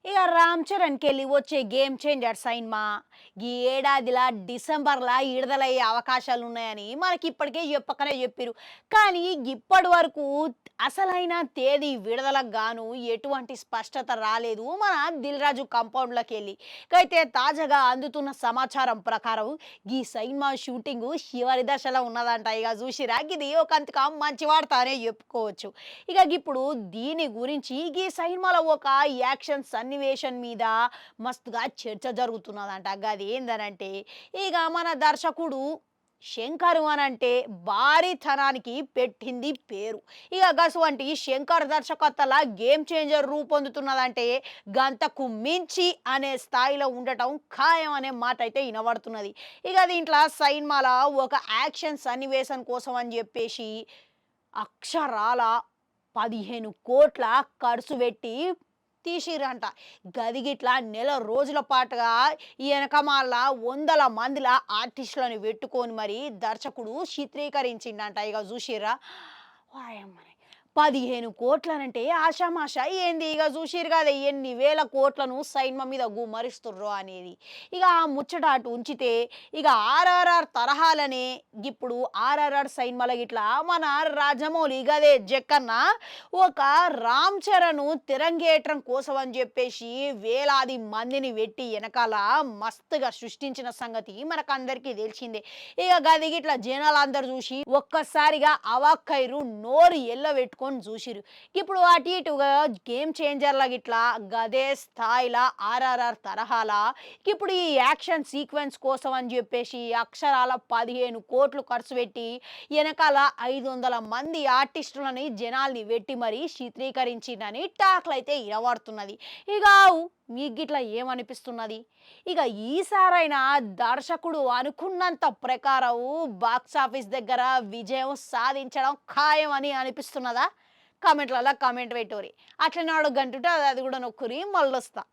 ఇక రామ్ చరణ్‌కెళ్ళి వచ్చే 'game changer' cinema ఈ ఏడాదిలా డిసెంబర్‌లా విడుదలయ్యే అవకాశాలున్నాయని మనకిప్పటికే చెప్పకనే చెప్పిర్రు. కానీ ఇప్పటి వరకు అసలైన తేదీ విడుదలకు గాను ఎటువంటి స్పష్టత రాలేదు మన 'దిల్ రాజు' కాంపౌండ్‌లోకెళ్ళి. అయితే తాజాగా అందుతున్న సమాచారం ప్రకారం ఈ సినిమా షూటింగు చివరి దశలో ఉన్నదంట. ఇక చూసిర్రా గిది ఒకంతకా మంచి వార్త అనే చెప్పుకోవచ్చు. ఇక ఇప్పుడు దీని గురించి ఈ సినిమాలో ఒక యాక్షన్ సన్నివేశం మీద మస్తుగా చర్చ జరుగుతున్నదంట. గదేందనంటే ఇక మన దర్శకుడు శంకర్ అనంటే భారీతనానికి పెట్టింది పేరు. ఇక గసువంటి శంకర్ దర్శకత్వల 'గేమ్ చేంజర్' రూపొందుతున్నదంటే గంతకు మించి అనే స్థాయిలో ఉండటం ఖాయం అనే మాట అయితే వినబడుతున్నది. ఇక దీంట్లో సినిమాల ఒక యాక్షన్ సన్నివేశం కోసం అని చెప్పేసి అక్షరాల 15,00,00,000 ఖర్చు పెట్టి తీసిర్రంట. గది గిట్ల నెల రోజుల పాటుగా ఈ ఎనకమాల వందల మందిల ఆర్టిస్టులను పెట్టుకొని మరి దర్శకుడు చిత్రీకరించిండంట. ఇక చూసిర్రా? వాయమ్మని 15,00,00,000 అంటే ఆషామాషా ఏంది? ఇక చూసిర్రు కదా ఎన్ని వేల కోట్లను సినిమా మీద గుమ్మరిస్తుర్రో అనేది. ఇక ఆ ముచ్చట అటు ఉంచితే ఇక 'ఆర్ఆర్ఆర్' తరహాలనే ఇప్పుడు 'ఆర్ఆర్ఆర్' సినిమాల గిట్ల మన రాజమౌళి గదే జక్కన్న ఒక రామ్ చరణ్ తిరంగేట్రం కోసం అని చెప్పేసి వేలాది మందిని పెట్టి వెనకాల మస్తుగా సృష్టించిన సంగతి మనకందరికీ తెలిసిందే. ఇక గది గిట్ల జనాలందరూ చూసి ఒక్కసారిగా అవాక్కైరు, నోరు ఎల్లబెట్టుకొని చూసిరు. ఇప్పుడు అటు ఇటుగా 'గేమ్ చేంజర్'ల గిట్లా గదే స్థాయిలో 'ఆర్ఆర్ఆర్' తరహాల ఇప్పుడు ఈ యాక్షన్ సీక్వెన్స్ కోసం అని చెప్పేసి అక్షరాల 15,00,00,000 ఖర్చు పెట్టి వెనకాల 500 మంది ఆర్టిస్టులని జనాల్ని పెట్టి మరీ చిత్రీకరించిందని టాక్లు అయితే వినబడుతున్నది. ఇక మీకు గిట్లా ఏమనిపిస్తున్నది? ఇక ఈసారైనా దర్శకుడు అనుకున్నంత ప్రకారం బాక్సాఫీస్ దగ్గర విజయం సాధించడం ఖాయం అని అనిపిస్తున్నదా? కామెంట్లలో కామెంట్ పెట్టుర్రి. అట్లనే గంటుంటే అది కూడా నొక్కురి మళ్ళొస్తా.